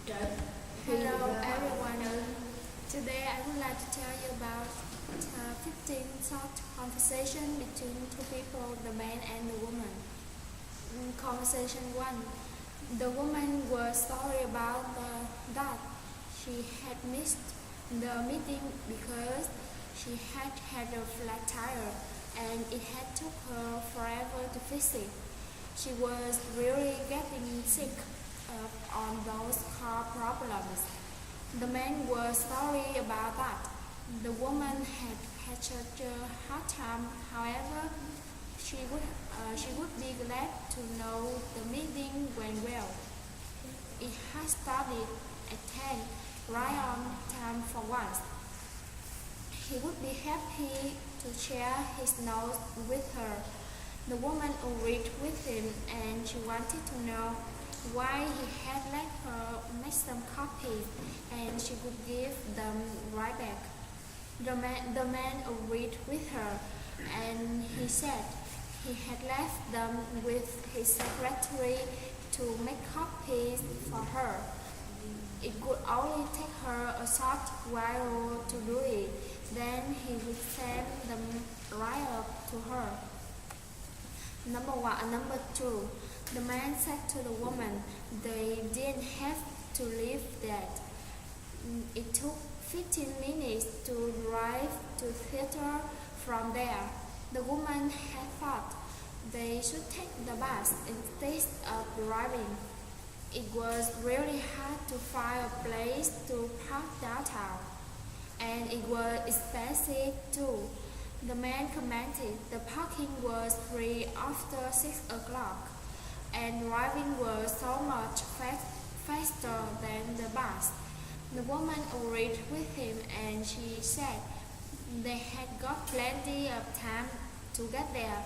Hello everyone. Today I would like to tell you about 15 short conversation between two people, the man and the woman. Conversation 1. The woman was sorry about that she had missed the meeting because she had had a flat tire and it had took her forever to fix it. She was really getting sick on those car problems. The man was sorry about that. The woman had such a hard time. However, she would be glad to know the meeting went well. It had started at 10, right on time for once. He would be happy to share his notes with her. The woman agreed with him and she wanted to know why he had let her make some copies and she would give them right back. The man agreed with her and he said he had left them with his secretary to make copies for her. It would only take her a short while to do it, then he would send them right up to her. Number 2. The man said to the woman they didn't have to leave that. It took 15 minutes to drive to theater from there. The woman had thought they should take the bus instead of driving. It was really hard to find a place to park downtown, and it was expensive too. The man commented the parking was free after 6 o'clock, and driving was so much faster than the bus. The woman agreed with him and she said they had got plenty of time to get there.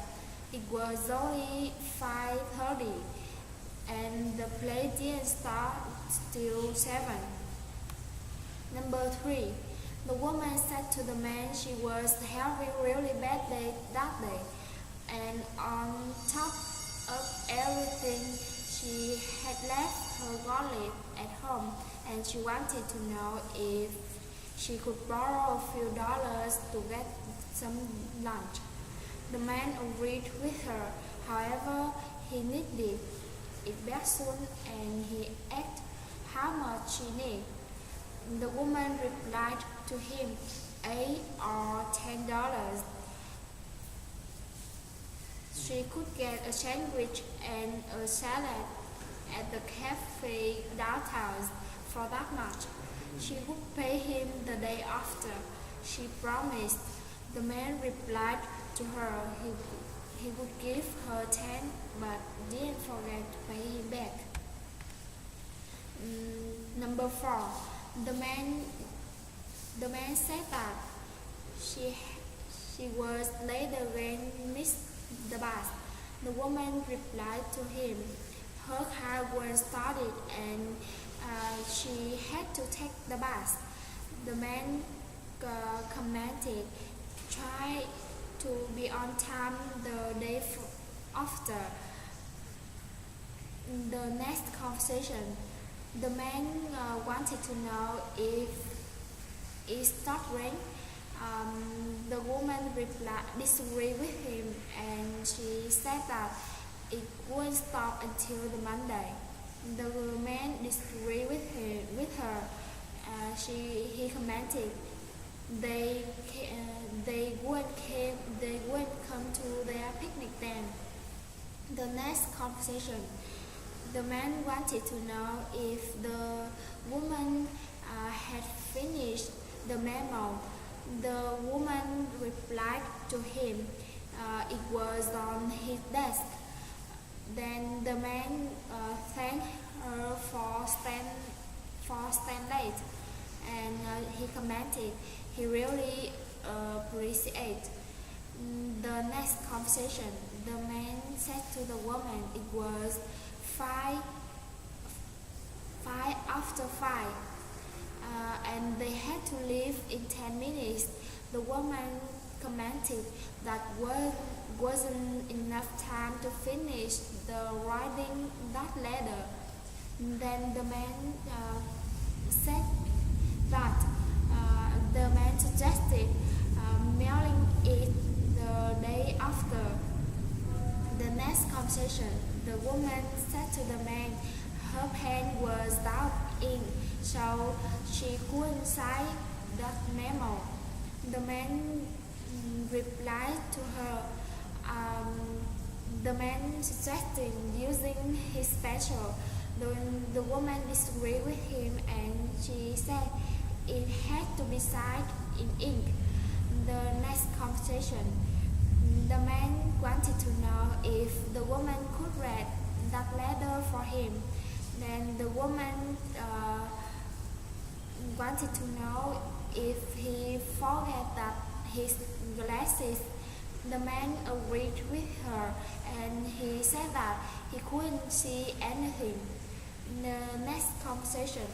It was only 5:30 and the play didn't start till 7. Number 3. The woman said to the man she was having a really bad day that day, and on top of everything, she had left her wallet at home and she wanted to know if she could borrow a few dollars to get some lunch. The man agreed with her, however, he needed it back soon and he asked how much she needed. The woman replied to him, $8 or $10. She could get a sandwich and a salad at the cafe downtown for that much. She would pay him the day after. She promised. The man replied to her he would give her 10 but didn't forget to pay him back. Number 4. The man said that she was late again, missed the bus. The woman replied to him her car was started and she had to take the bus. The man commented, try to be on time the day after. The next conversation, the man wanted to know if it stopped rain. The woman disagreed with him and she said that it wouldn't stop until the Monday. The man disagreed with her. He commented they wouldn't come to their picnic then. The next conversation, the man wanted to know if the woman had finished the memo. The woman replied to him it was on his desk. Then the man thanked her for staying late, and he commented he really appreciated. The next conversation, the man said to the woman it was 5 after 5, and they had to leave in 10 minutes. The woman commented that wasn't enough time to finish the writing that letter. Then the man said that the man suggested mailing it the day after. The next conversation, the woman said to the man her pen was without ink, so she couldn't sign that memo. The man replied to her. The man suggested using his pencil. The woman disagreed with him and she said it had to be signed in ink. The next conversation, the man wanted to know if the woman could read that letter for him. Then the woman wanted to know if he forgot that his glasses. The man agreed with her and he said that he couldn't see anything. The next conversation,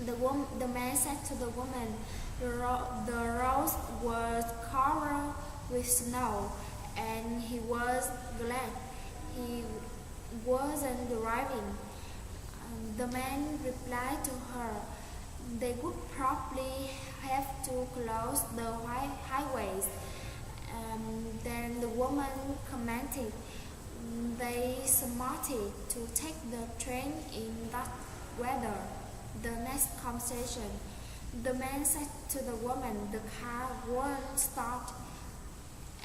the man said to the woman, the road was covered with snow and he was glad he wasn't driving. The man replied to her, they would probably have to close the highways. Then the woman commented, they smarted to take the train in that weather. The next conversation, the man said to the woman the car wouldn't start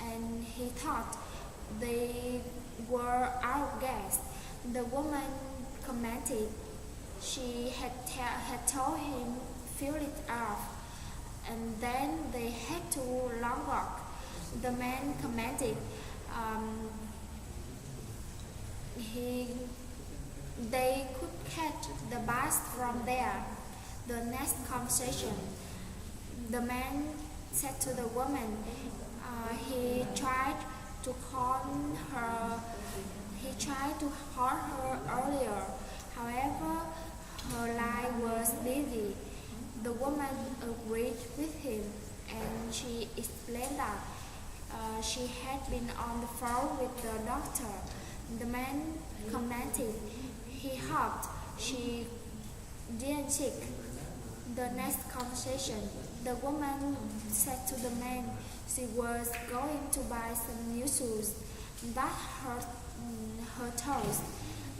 and he thought they were out of gas. The woman commented she had told him fill it up and then they had to long walk. The man commented they could catch the bus from there. The next conversation, the man said to the woman he tried to call her earlier. However, her line was busy. The woman agreed with him and she explained that she had been on the phone with the doctor. The man commented he hoped she didn't sick. The next conversation, the woman said to the man she was going to buy some new shoes that hurt her toes.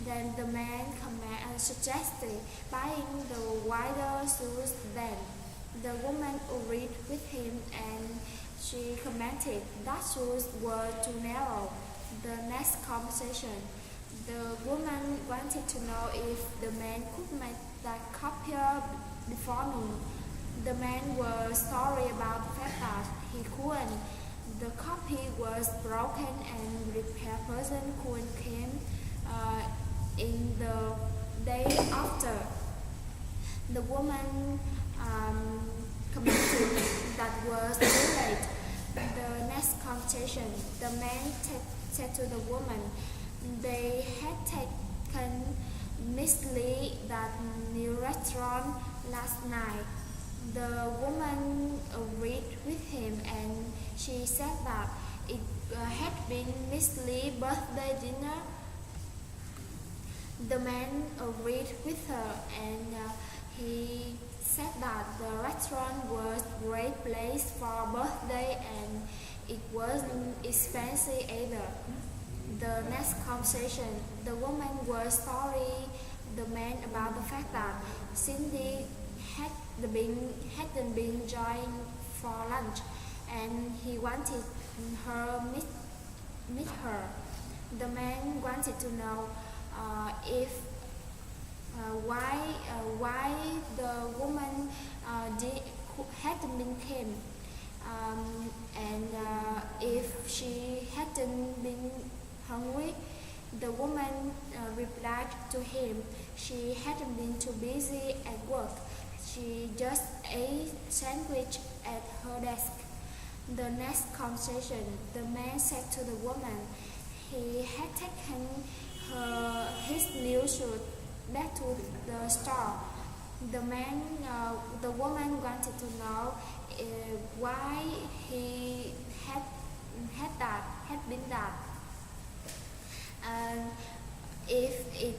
Then the man suggested buying the wider shoes then. The woman agreed with him and she commented that shoes were too narrow. The next conversation, the woman wanted to know if the man could make that copier before noon. The man was sorry about the fact that he couldn't. The copy was broken and repair person couldn't come in the day after. The woman commented that was too late. The next conversation, the man said to the woman they had taken Miss Lee that new restaurant last night. The woman agreed with him and she said that it had been Miss Lee's birthday dinner. The man agreed with her and he said that the restaurant was a great place for a birthday and it wasn't expensive either. The next conversation, the woman was sorry the man about the fact that Cindy hadn't been joined for lunch and he wanted her meet her. The man wanted to know if why the woman hadn't been came and if she hadn't been hungry. The woman replied to him she hadn't been too busy at work. She just ate sandwich at her desk. The next conversation, the man said to the woman he had taken his new suit back to the store. The woman wanted to know why he had been that. And if it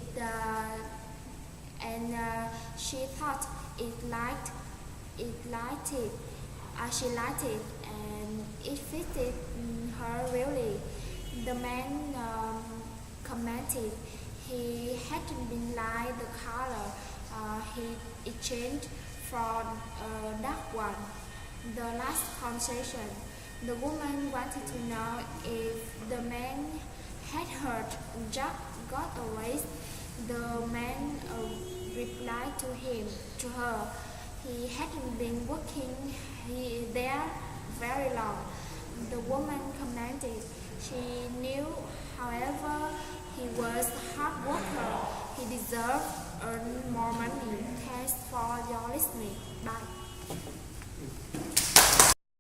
and she thought she liked it, and it fitted her really. The man commented he hadn't been like the color he exchanged for a dark one. The last conversation, the woman wanted to know if the man had heard Jack got away. The man replied to her, he hadn't been working there very long. The woman commented she knew, however, he was a hard worker. He deserved earn more money. Thanks for your listening. Bye.